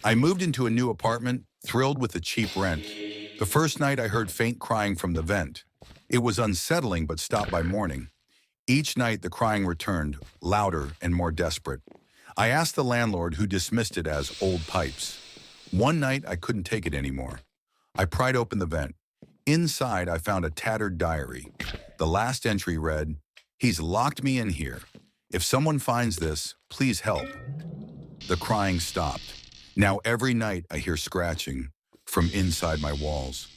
I moved into a new apartment, thrilled with the cheap rent. The first night I heard faint crying from the vent. It was unsettling but stopped by morning. Each night the crying returned, louder and more desperate. I asked the landlord, who dismissed it as old pipes. One night I couldn't take it anymore. I pried open the vent. Inside I found a tattered diary. The last entry read, "He's locked me in here. If someone finds this, please help." The crying stopped. Now every night I hear scratching from inside my walls.